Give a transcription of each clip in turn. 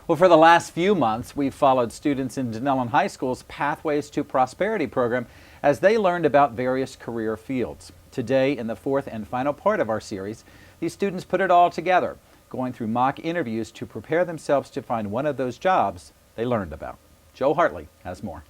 Well, for the last few months, we've followed students in Dunnellon High School's Pathways to Prosperity program as they learned about various career fields. Today, in the fourth and final part of our series, these students put it all together, going through mock interviews to prepare themselves to find one of those jobs they learned about. Joe Hartley has more.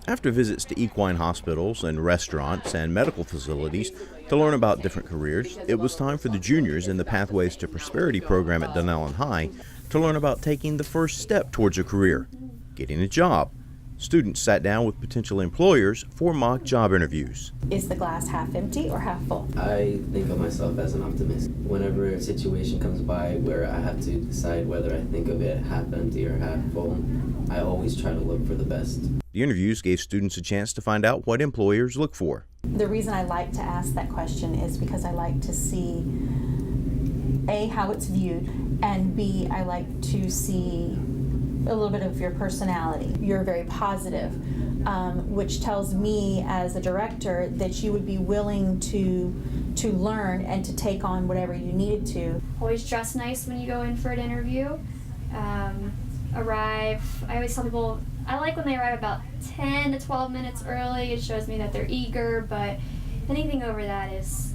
After visits to equine hospitals and restaurants and medical facilities to learn about different careers, it was time for the juniors in the Pathways to Prosperity program at Dunnellon High to learn about taking the first step towards a career, getting a job. Students sat down with potential employers for mock job interviews. Is the glass half empty or half full? I think of myself as an optimist. Whenever a situation comes by where I have to decide whether I think of it half empty or half full, I always try to look for the best. The interviews gave students a chance to find out what employers look for. The reason I like to ask that question is because I like to see A, how it's viewed, and B, I like to see a little bit of your personality. You're very positive, which tells me as a director that you would be willing to learn and to take on whatever you needed to. Always dress nice when you go in for an interview. I always tell people, I like when they arrive about 10 to 12 minutes early. It shows me that they're eager, but anything over that is,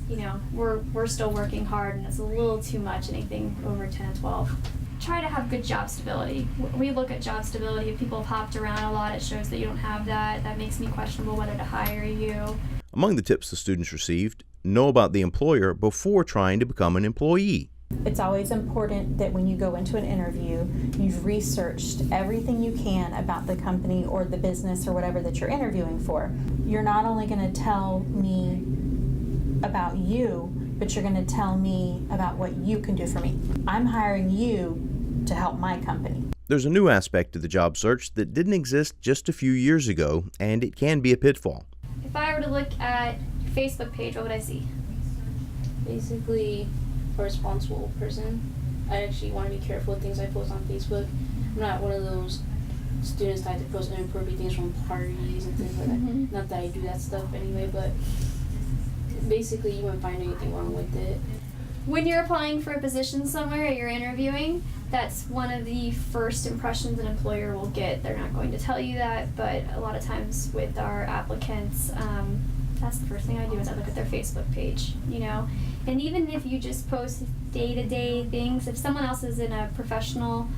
we're still working hard, and it's a little too much, anything over 10 to 12. Try to have good job stability. We look at job stability. If people have hopped around a lot, it shows that you don't have that. That makes me questionable whether to hire you. Among the tips the students received, know about the employer before trying to become an employee. It's always important that when you go into an interview, you've researched everything you can about the company or the business or whatever that you're interviewing for. You're not only going to tell me about you, but you're going to tell me about what you can do for me. I'm hiring you to help my company. There's a new aspect to the job search that didn't exist just a few years ago, and it can be a pitfall. If I were to look at your Facebook page, what would I see? Basically, a responsible person. I actually want to be careful with things I post on Facebook. I'm not one of those students that like to post inappropriate things from parties and things like that. Not that I do that stuff anyway, but basically you won't find anything wrong with it. When you're applying for a position somewhere or you're interviewing, that's one of the first impressions an employer will get. They're not going to tell you that, but a lot of times with our applicants, that's the first thing I do is I look at their Facebook page, And even if you just post day-to-day things, if someone else is in a professional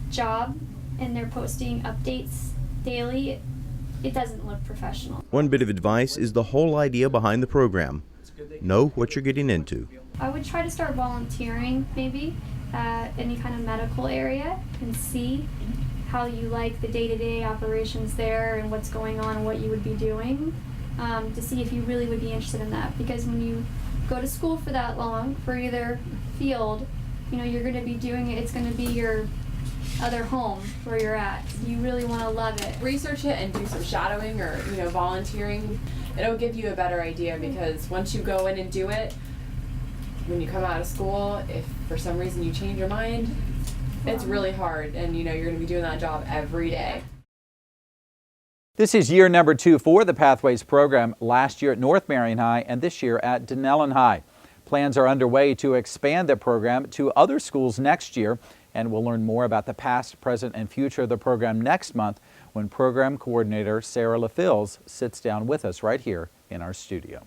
job and they're posting updates daily, it doesn't look professional. One bit of advice is the whole idea behind the program. Know what you're getting into. I would try to start volunteering maybe at any kind of medical area and see how you like the day-to-day operations there and what's going on and what you would be doing, to see if you really would be interested in that. Because when you go to school for that long, for either field, you're going to be doing it, it's going to be your other home where you're at. You really want to love it. Research it and do some shadowing or volunteering. It'll give you a better idea, because once you go in and do it, when you come out of school, if for some reason you change your mind, it's really hard, and you're going to be doing that job every day. This is year number 2 for the Pathways program, last year at North Marion High and this year at Dunnellon High. Plans are underway to expand the program to other schools next year, and we'll learn more about the past, present, and future of the program next month when program coordinator Sarah LaFills sits down with us right here in our studio.